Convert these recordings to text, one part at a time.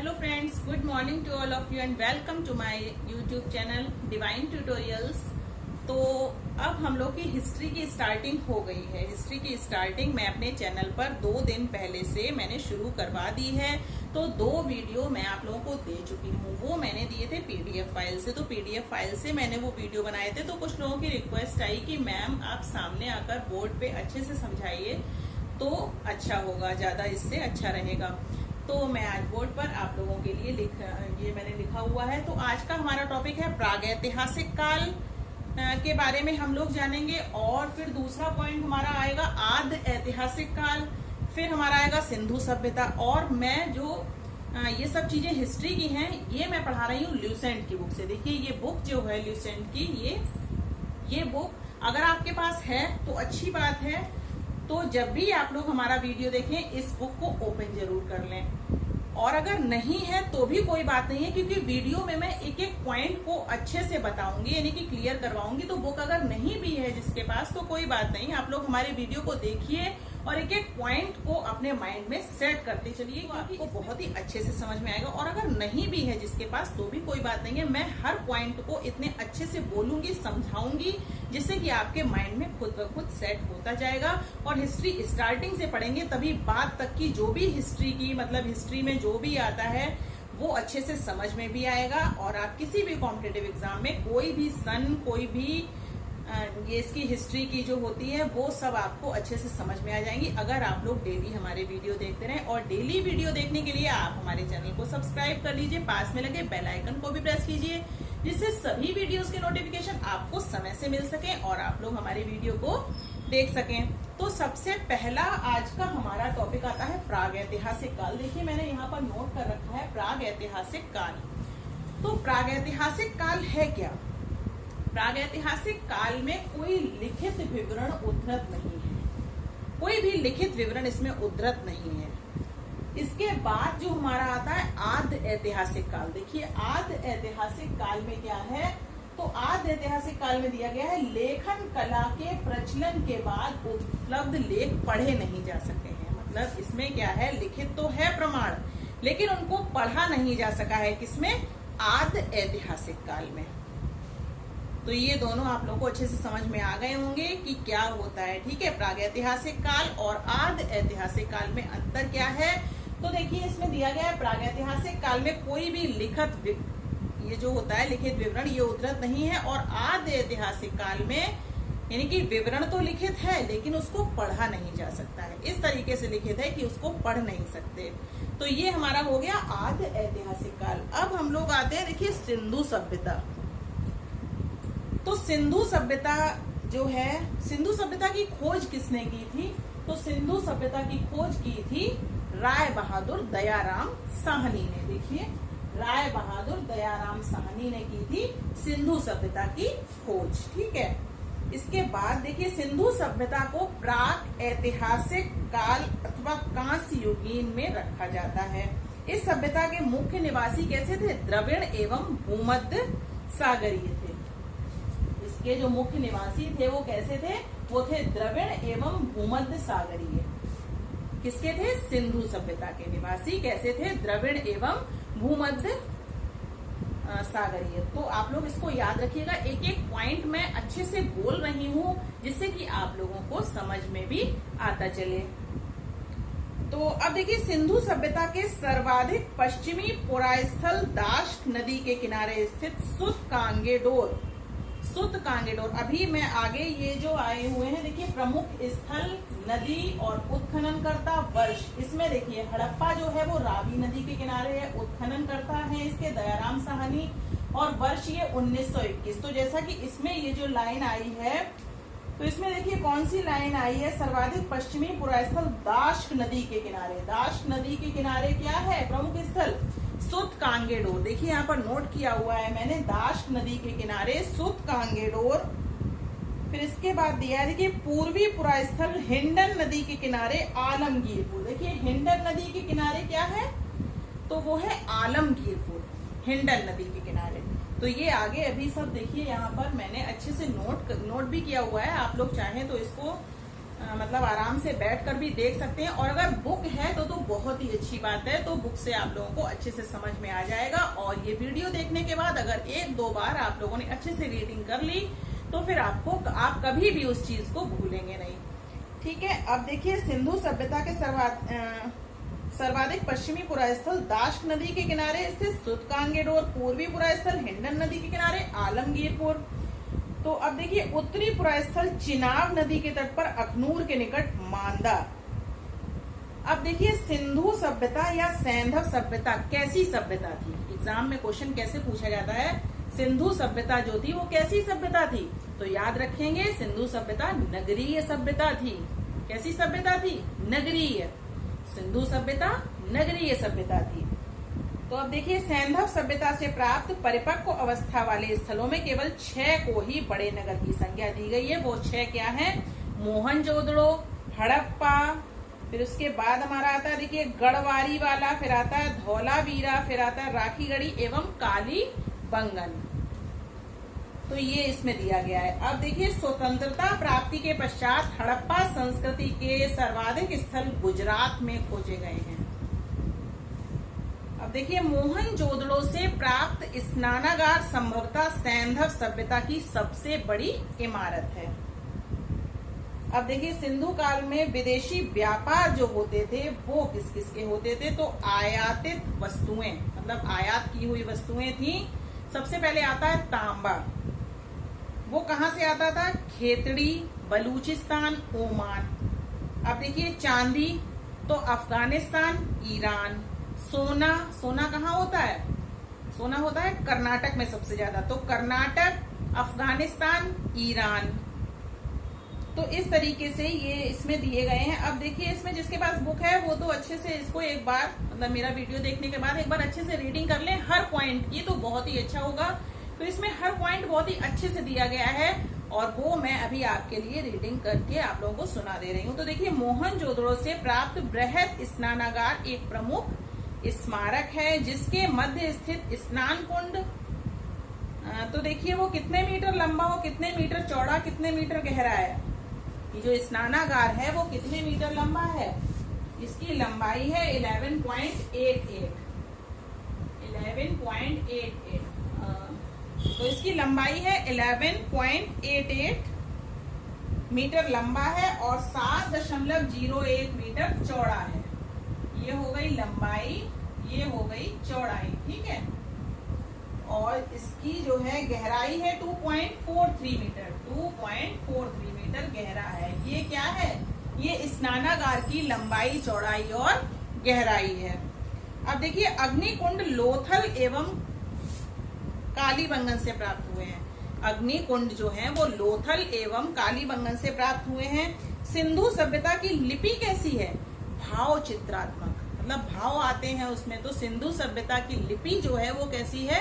Hello friends, good morning to all of you and welcome to my YouTube channel divine tutorials. तो अब हम लोग की history की स्टार्टिंग हो गई है। हिस्ट्री की स्टार्टिंग मैं अपने चैनल पर 2 दिन पहले से मैंने शुरू करवा दी है। तो 2 वीडियो मैं आप लोगों को दे चुकी हूँ। वो मैंने दिए थे पीडीएफ फाइल से। तो पीडीएफ फाइल से मैंने वो वीडियो बनाए थे। तो कुछ लोगों की रिक्वेस्ट आई कि मैम आप सामने आकर बोर्ड पे अच्छे से समझाइए तो अच्छा होगा, ज्यादा इससे अच्छा रहेगा। तो मैं आज बोर्ड पर आप लोगों के लिए ये मैंने लिखा हुआ है। तो आज का हमारा टॉपिक है प्रागैतिहासिक काल के बारे में हम लोग जानेंगे। और फिर दूसरा पॉइंट हमारा आएगा आद्य ऐतिहासिक काल। फिर हमारा आएगा सिंधु सभ्यता। और मैं जो ये सब चीजें हिस्ट्री की हैं ये मैं पढ़ा रही हूँ ल्यूसेंट की बुक से। देखिए ये बुक जो है ल्यूसेंट की, ये बुक अगर आपके पास है तो अच्छी बात है। तो जब भी आप लोग हमारा वीडियो देखें इस बुक को ओपन जरूर कर लें। और अगर नहीं है तो भी कोई बात नहीं है, क्योंकि वीडियो में मैं एक एक पॉइंट को अच्छे से बताऊंगी, यानी कि क्लियर करवाऊंगी। तो बुक अगर नहीं भी है जिसके पास तो कोई बात नहीं, आप लोग हमारे वीडियो को देखिए और एक एक पॉइंट को अपने माइंड में सेट करते चलिए, आपको बहुत ही अच्छे से समझ में आएगा। और अगर नहीं भी है जिसके पास तो भी कोई बात नहीं है, मैं हर पॉइंट को इतने अच्छे से बोलूंगी, समझाऊंगी, जिससे कि आपके माइंड में खुद ब खुद सेट होता जाएगा। और हिस्ट्री स्टार्टिंग से पढ़ेंगे तभी बाद तक की जो भी हिस्ट्री की, मतलब हिस्ट्री में जो भी आता है वो अच्छे से समझ में भी आएगा। और आप किसी भी कॉम्पिटिटिव एग्जाम में कोई भी सन, कोई भी ये इसकी हिस्ट्री की जो होती है वो सब आपको अच्छे से समझ में आ जाएंगी, अगर आप लोग डेली हमारे वीडियो देखते रहें। और डेली वीडियो देखने के लिए आप हमारे चैनल को सब्सक्राइब कर लीजिए, पास में लगे बेल आइकन को भी प्रेस कीजिए, जिससे सभी वीडियोस के नोटिफिकेशन आपको समय से मिल सके और आप लोग हमारे वीडियो को देख सकें। तो सबसे पहला आज का हमारा टॉपिक आता है प्रागैतिहासिक काल। देखिए मैंने यहाँ पर नोट कर रखा है प्रागैतिहासिक काल। तो प्रागैतिहासिक काल है क्या? प्रागैतिहासिक काल में कोई लिखित विवरण उद्धृत नहीं है, कोई भी लिखित विवरण इसमें उद्धृत नहीं है। इसके बाद जो हमारा आता है आद्य ऐतिहासिक काल। देखिए आद्य ऐतिहासिक काल में क्या है? तो आद्य ऐतिहासिक काल में दिया गया है लेखन कला के प्रचलन के बाद उपलब्ध लेख पढ़े नहीं जा सके हैं। मतलब इसमें क्या है, लिखित तो है प्रमाण लेकिन उनको पढ़ा नहीं जा सका है। किसमें? आद्य ऐतिहासिक काल में। तो ये दोनों आप लोगों को अच्छे से समझ में आ गए होंगे कि क्या होता है। ठीक है, प्रागैतिहासिक काल और आद्य ऐतिहासिक काल में अंतर क्या है? तो देखिए इसमें दिया गया है प्रागैतिहासिक काल में कोई भी लिखित, ये जो होता है लिखित विवरण, ये उद्धृत नहीं है। और आद्य ऐतिहासिक काल में यानी कि विवरण तो लिखित है लेकिन उसको पढ़ा नहीं जा सकता है। इस तरीके से लिखित है कि उसको पढ़ नहीं सकते। तो ये हमारा हो गया आद्य ऐतिहासिक काल। अब हम लोग आते हैं, देखिए सिंधु सभ्यता। तो सिंधु सभ्यता जो है, सिंधु सभ्यता की खोज किसने की थी? तो सिंधु सभ्यता की खोज की थी राय बहादुर दयाराम साहनी ने। देखिए राय बहादुर दयाराम साहनी ने की थी सिंधु सभ्यता की खोज। ठीक है, इसके बाद देखिए सिंधु सभ्यता को प्राक ऐतिहासिक काल अथवा कांस्य युगीन में रखा जाता है। इस सभ्यता के मुख्य निवासी कैसे थे? द्रविड़ एवं भूमध्य सागरीय थे। इसके जो मुख्य निवासी थे वो कैसे थे? वो थे द्रविड़ एवं भूमध्य सागरीय। किसके थे? सिंधु सभ्यता के निवासी कैसे थे? द्रविड़ एवं भूमध्य सागरीय। तो आप लोग इसको याद रखिएगा, एक एक पॉइंट मैं अच्छे से बोल रही हूँ जिससे कि आप लोगों को समझ में भी आता चले। तो अब देखिए सिंधु सभ्यता के सर्वाधिक पश्चिमी पुरास्थल दाश्क नदी के किनारे स्थित सुत कांगेडोर। अभी मैं आगे ये जो आए हुए हैं, देखिए प्रमुख स्थल, नदी और उत्खनन करता वर्ष। इसमें देखिए हड़प्पा जो है वो रावी नदी के किनारे है, उत्खनन करता है इसके दयाराम साहनी, और वर्ष ये 1921। तो जैसा कि इसमें ये जो लाइन आई है, तो इसमें देखिए कौन सी लाइन आई है? सर्वाधिक पश्चिमी पुरास्थल दाश्क नदी के किनारे। दाश्क नदी के किनारे क्या है प्रमुख स्थल? सुत कांगेडोर। देखिए यहाँ पर नोट किया हुआ है मैंने, दाश्क नदी के किनारे सुत कांगेडोर। फिर इसके बाद दिया है देखिए पूर्वी पुरास्थल हिंडन नदी के किनारे आलमगीरपुर। देखिए हिंडन नदी के किनारे क्या है? तो वो है आलमगीरपुर, हिंडन नदी के किनारे। तो ये आगे अभी सब देखिए यहाँ पर मैंने अच्छे से नोट भी किया हुआ है। आप लोग चाहें तो इसको मतलब आराम से बैठकर भी देख सकते हैं। और अगर बुक है तो बहुत ही अच्छी बात है, तो बुक से आप लोगों को अच्छे से समझ में आ जाएगा। और ये वीडियो देखने के बाद अगर 1-2 बार आप लोगों ने अच्छे से रीडिंग कर ली तो फिर आप कभी भी उस चीज को भूलेंगे नहीं। ठीक है, अब देखिए सिंधु सभ्यता के सर्वाधिक पश्चिमी पुरास्थल दाश्क नदी के किनारे स्थित सुतकांगेडोर, पूर्वी पुरास्थल हिंडन नदी के किनारे आलमगीरपुर। तो अब देखिए उत्तरी पुरास्थल चिनाब नदी के तट पर अखनूर के निकट मांदा। अब देखिए सिंधु सभ्यता या सैंधव सभ्यता कैसी सभ्यता थी, एग्जाम में क्वेश्चन कैसे पूछा जाता है, सिंधु सभ्यता जो थी वो कैसी सभ्यता थी, तो याद रखेंगे सिंधु सभ्यता नगरीय सभ्यता थी। कैसी सभ्यता थी? नगरीय। सिंधु सभ्यता नगरीय सभ्यता थी। तो अब देखिए सैंधव सभ्यता से प्राप्त परिपक्व अवस्था वाले स्थलों में केवल 6 को ही बड़े नगर की संज्ञा दी गई है। वो 6 क्या है? मोहनजोदड़ो, हड़प्पा, फिर उसके बाद हमारा आता है देखिए गढ़वारी वाला, फिर आता है धौलावीरा, फिर आता है राखीगढ़ी एवं कालीबंगन। तो ये इसमें दिया गया है। अब देखिए स्वतंत्रता प्राप्ति के पश्चात हड़प्पा संस्कृति के सर्वाधिक स्थल गुजरात में खोजे गए हैं। अब देखिए मोहनजोदड़ो से प्राप्त स्नानागार संभवतः सैंधव सभ्यता की सबसे बड़ी इमारत है। अब देखिए सिंधु काल में विदेशी व्यापार जो होते थे वो किस किस के होते थे, तो आयातित वस्तुएं, मतलब आयात की हुई वस्तुएं थी। सबसे पहले आता है तांबा, वो कहां से आता था? खेतड़ी, बलूचिस्तान, ओमान। अब देखिए चांदी, तो अफगानिस्तान, ईरान। सोना कहाँ होता है? सोना होता है कर्नाटक में सबसे ज्यादा, तो कर्नाटक, अफगानिस्तान, ईरान। तो इस तरीके से ये इसमें दिए गए हैं। अब देखिए इसमें जिसके पास बुक है वो तो अच्छे से इसको एक बार, मतलब मेरा वीडियो देखने के बाद एक बार अच्छे से रीडिंग कर लें हर पॉइंट की, तो बहुत ही अच्छा होगा। तो इसमें हर पॉइंट बहुत ही अच्छे से दिया गया है और वो मैं अभी आपके लिए रीडिंग करके आप लोगों को सुना दे रही हूँ। तो देखिए मोहनजोदड़ो से प्राप्त बृहद स्नानागार एक प्रमुख स्मारक है जिसके मध्य स्थित स्नान कुंड, तो देखिए वो कितने मीटर लंबा, वो कितने मीटर चौड़ा, कितने मीटर गहरा है। ये जो स्नानागार है वो कितने मीटर लंबा है? इसकी लंबाई है 11.88। तो इसकी लंबाई है 11.88 मीटर लंबा है और 7.01 मीटर चौड़ा है। ये हो गई लंबाई, ये हो गई चौड़ाई, ठीक है। और इसकी जो है गहराई है 2.43 मीटर, 2.43 मीटर गहरा है। ये क्या है? ये स्नानागार की लंबाई, चौड़ाई और गहराई है। अब देखिए अग्निकुंड लोथल एवं कालीबंगन से प्राप्त हुए हैं। अग्निकुंड जो है वो लोथल एवं कालीबंगन से प्राप्त हुए हैं। सिंधु सभ्यता की लिपि कैसी है? भाव चित्रात्मक, मतलब भाव आते हैं उसमें। तो सिंधु सभ्यता की लिपि जो है वो कैसी है?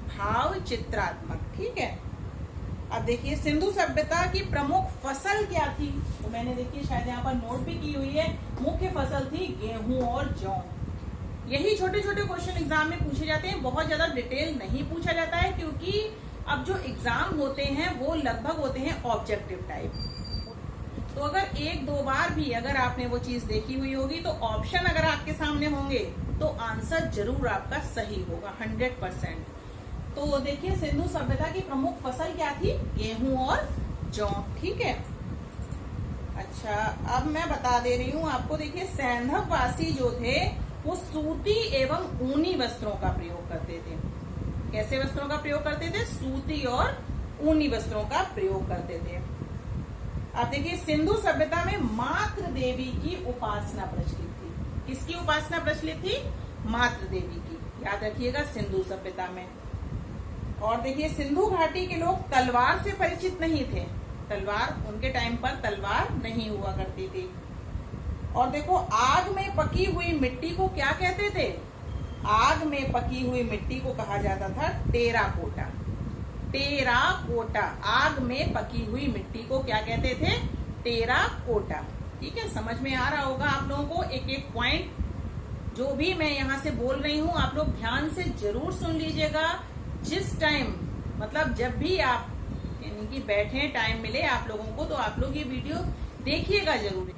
भाव चित्रात्मक, ठीक है। अब देखिए सिंधु सभ्यता की प्रमुख फसल क्या थी? तो मैंने देखिए शायद यहाँ पर नोट भी की हुई है। मुख्य फसल थी गेहूं और जौ। यही छोटे छोटे क्वेश्चन एग्जाम में पूछे जाते हैं, बहुत ज्यादा डिटेल नहीं पूछा जाता है क्योंकि अब जो एग्जाम होते हैं वो लगभग होते हैं ऑब्जेक्टिव टाइप। तो अगर 1-2 बार भी अगर आपने वो चीज देखी हुई होगी तो ऑप्शन अगर आपके सामने होंगे तो आंसर जरूर आपका सही होगा 100%। तो देखिए सिंधु सभ्यता की प्रमुख फसल क्या थी? गेहूं और जौ, ठीक है। अच्छा अब मैं बता दे रही हूँ आपको। देखिए सैंधव वासी जो थे वो सूती एवं ऊनी वस्त्रों का प्रयोग करते थे। कैसे वस्त्रों का प्रयोग करते थे? सूती और ऊनी वस्त्रों का प्रयोग करते थे। अब देखिए सिंधु सभ्यता में मातृ देवी की उपासना प्रचलित थी। किसकी उपासना प्रचलित थी? मातृ देवी की, याद रखिएगा सिंधु सभ्यता में। और देखिए सिंधु घाटी के लोग तलवार से परिचित नहीं थे। तलवार उनके टाइम पर तलवार नहीं हुआ करती थी। और देखो आग में पकी हुई मिट्टी को क्या कहते थे? आग में पकी हुई मिट्टी को कहा जाता था टेराकोटा। टेराकोटा, आग में पकी हुई मिट्टी को क्या कहते थे? टेराकोटा, ठीक है। समझ में आ रहा होगा आप लोगों को। एक एक पॉइंट जो भी मैं यहाँ से बोल रही हूँ आप लोग ध्यान से जरूर सुन लीजिएगा। जिस टाइम, मतलब जब भी आप यानी कि बैठे टाइम मिले आप लोगों को, तो आप लोग ये वीडियो देखिएगा जरूर।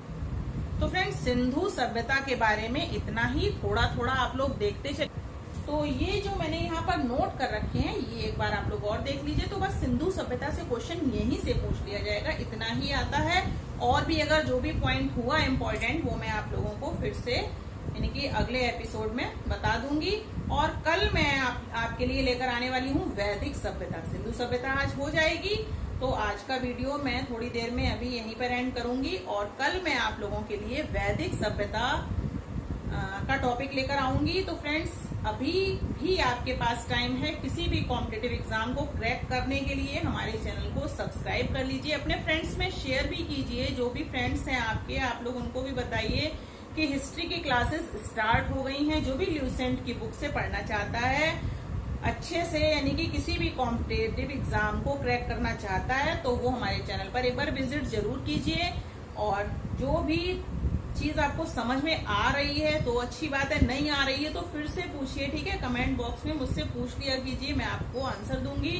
तो फ्रेंड्स, सिंधु सभ्यता के बारे में इतना ही, थोड़ा थोड़ा आप लोग देखते चलिए। तो ये जो मैंने यहाँ पर नोट कर रखे हैं, ये एक बार आप लोग और देख लीजिए। तो बस सिंधु सभ्यता से क्वेश्चन यहीं से पूछ लिया जाएगा, इतना ही आता है। और भी अगर जो भी पॉइंट हुआ इम्पोर्टेंट, वो मैं आप लोगों को फिर से यानी कि अगले एपिसोड में बता दूंगी। और कल मैं आपके लिए लेकर आने वाली हूँ वैदिक सभ्यता। सिंधु सभ्यता आज हो जाएगी, तो आज का वीडियो मैं थोड़ी देर में अभी यहीं पर एंड करूंगी, और कल मैं आप लोगों के लिए वैदिक सभ्यता का टॉपिक लेकर आऊंगी। तो फ्रेंड्स, अभी भी आपके पास टाइम है, किसी भी कॉम्पिटिटिव एग्जाम को क्रैक करने के लिए हमारे चैनल को सब्सक्राइब कर लीजिए, अपने फ्रेंड्स में शेयर भी कीजिए। जो भी फ्रेंड्स हैं आपके, आप लोग उनको भी बताइए कि हिस्ट्री की क्लासेस स्टार्ट हो गई हैं। जो भी ल्यूसेंट की बुक से पढ़ना चाहता है अच्छे से, यानी कि किसी भी कॉम्पिटिटिव एग्जाम को क्रैक करना चाहता है, तो वो हमारे चैनल पर एक बार विजिट जरूर कीजिए। और जो भी चीज आपको समझ में आ रही है तो अच्छी बात है, नहीं आ रही है तो फिर से पूछिए, ठीक है। कमेंट बॉक्स में मुझसे पूछ लिया कीजिए, मैं आपको आंसर दूंगी,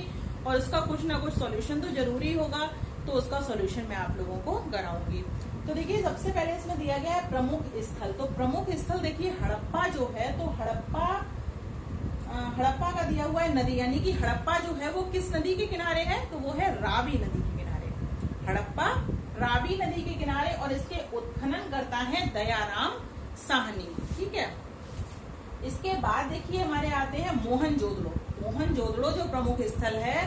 और उसका कुछ ना कुछ सॉल्यूशन तो जरूरी होगा, तो उसका सॉल्यूशन मैं आप लोगों को कराऊंगी। तो देखिए, सबसे पहले इसमें दिया गया है प्रमुख स्थल। तो प्रमुख स्थल देखिए, हड़प्पा जो है, तो हड़प्पा का दिया हुआ है नदी, यानी कि हड़प्पा जो है वो किस नदी के किनारे है, तो वो है रावी नदी के किनारे। हड़प्पा रावी नदी के किनारे, और इसके उत्खनन करता है दयाराम साहनी, ठीक है। इसके बाद देखिए हमारे आते हैं मोहनजोदड़ो। मोहनजोदड़ो जो प्रमुख स्थल है,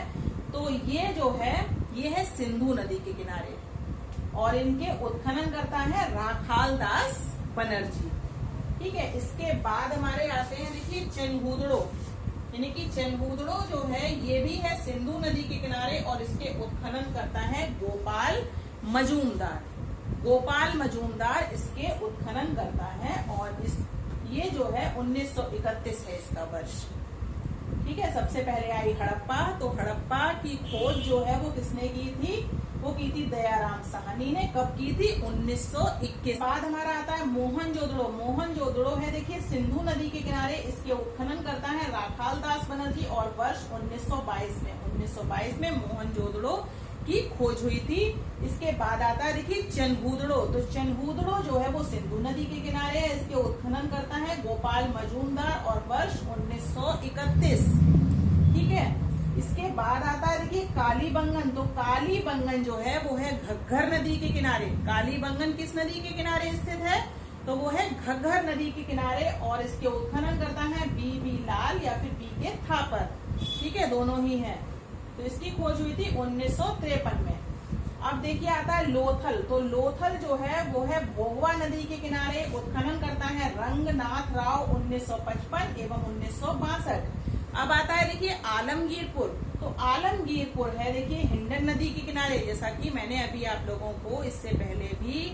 तो ये जो है ये है सिंधु नदी के किनारे, और इनके उत्खनन करता है राखाल दास बनर्जी, ठीक है। इसके बाद हमारे आते हैं देखिए चनहूदड़ो, यानी कि चनहूदड़ो जो है ये भी है सिंधु नदी के किनारे, और इसके उत्खनन करता है गोपाल मजूमदार। गोपाल मजूमदार इसके उत्खनन करता है, और ये जो है 1931 है इसका वर्ष, ठीक है। सबसे पहले आई हड़प्पा। तो हड़प्पा की खोज जो है वो किसने की थी, वो की थी दयाराम साहनी ने। कब की थी, 1921। बाद हमारा आता है मोहनजोदड़ो। मोहनजोदड़ो है देखिए सिंधु नदी के किनारे, इसके उत्खनन करता है राखाल दास बनर्जी, और वर्ष 1922 में मोहनजोदड़ो की खोज हुई थी। इसके बाद आता है देखिए चनहूदड़ो। तो चनहूदड़ो जो है वो सिंधु नदी के किनारे है, इसके उत्खनन करता है गोपाल मजूमदार, और वर्ष 1931, ठीक है। इसके बाद आता है देखिए कालीबंगन। तो कालीबंगन जो है वो है घग्गर नदी के किनारे। कालीबंगन किस नदी के किनारे स्थित है, तो वो है घग्गर नदी के किनारे, और इसके उत्खनन करता है बी लाल या फिर बी के थापर, ठीक है, दोनों ही है। तो इसकी खोज हुई थी 1953 में। अब देखिए आता है लोथल। तो लोथल जो है वो है भोगवा नदी के किनारे, उत्खनन करता है रंगनाथ राव 1955 एवं 1962। अब आता है देखिए आलमगीरपुर। तो आलमगीरपुर है देखिए हिंडन नदी के किनारे, जैसा कि मैंने अभी आप लोगों को इससे पहले भी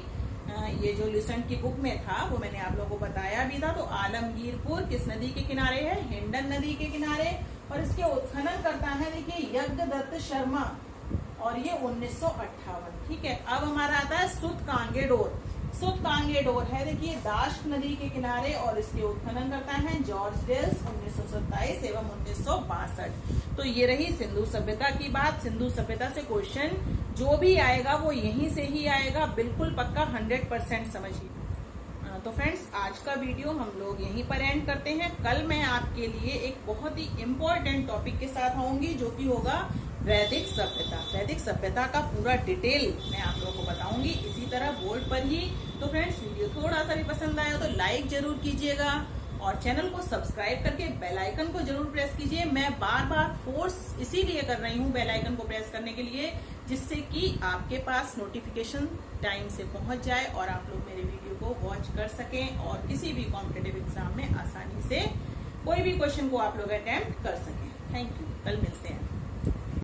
ये जो ल्यूसेंट की बुक में था वो मैंने आप लोगों को बताया भी था। तो आलमगीरपुर किस नदी के किनारे है, हिंडन नदी के किनारे, और इसके उत्खनन करता है देखिए यज्ञदत्त शर्मा, और ये 1958, ठीक है। अब हमारा आता है सुतकांगेडोर। सुतकांगेडोर है देखिए दाश्क नदी के किनारे, और इसके उत्खनन करता है जॉर्ज डेल्स 1927 एवं 1962। तो ये रही सिंधु सभ्यता की बात। सिंधु सभ्यता से क्वेश्चन जो भी आएगा वो यहीं से ही आएगा, बिल्कुल पक्का 100% समझिए। तो फ्रेंड्स, आज का वीडियो हम लोग यहीं पर एंड करते हैं। कल मैं आपके लिए एक बहुत ही इम्पोर्टेंट टॉपिक के साथ आऊंगी, जो कि होगा वैदिक सभ्यता। वैदिक सभ्यता का पूरा डिटेल मैं आप लोगों को बताऊंगी, इसी तरह बोर्ड पर ही। तो फ्रेंड्स, वीडियो थोड़ा सा भी पसंद आया तो लाइक जरूर कीजिएगा, और चैनल को सब्सक्राइब करके बेल आइकन को जरूर प्रेस कीजिए। मैं बार बार फोर्स इसीलिए कर रही हूँ बेल आइकन को प्रेस करने के लिए, जिससे कि आपके पास नोटिफिकेशन टाइम से पहुंच जाए, और आप लोग मेरे वीडियो को वॉच कर सकें, और किसी भी कॉम्पिटिटिव एग्जाम में आसानी से कोई भी क्वेश्चन को आप लोग अटेम्प्ट कर सकें। थैंक यू, कल मिलते हैं।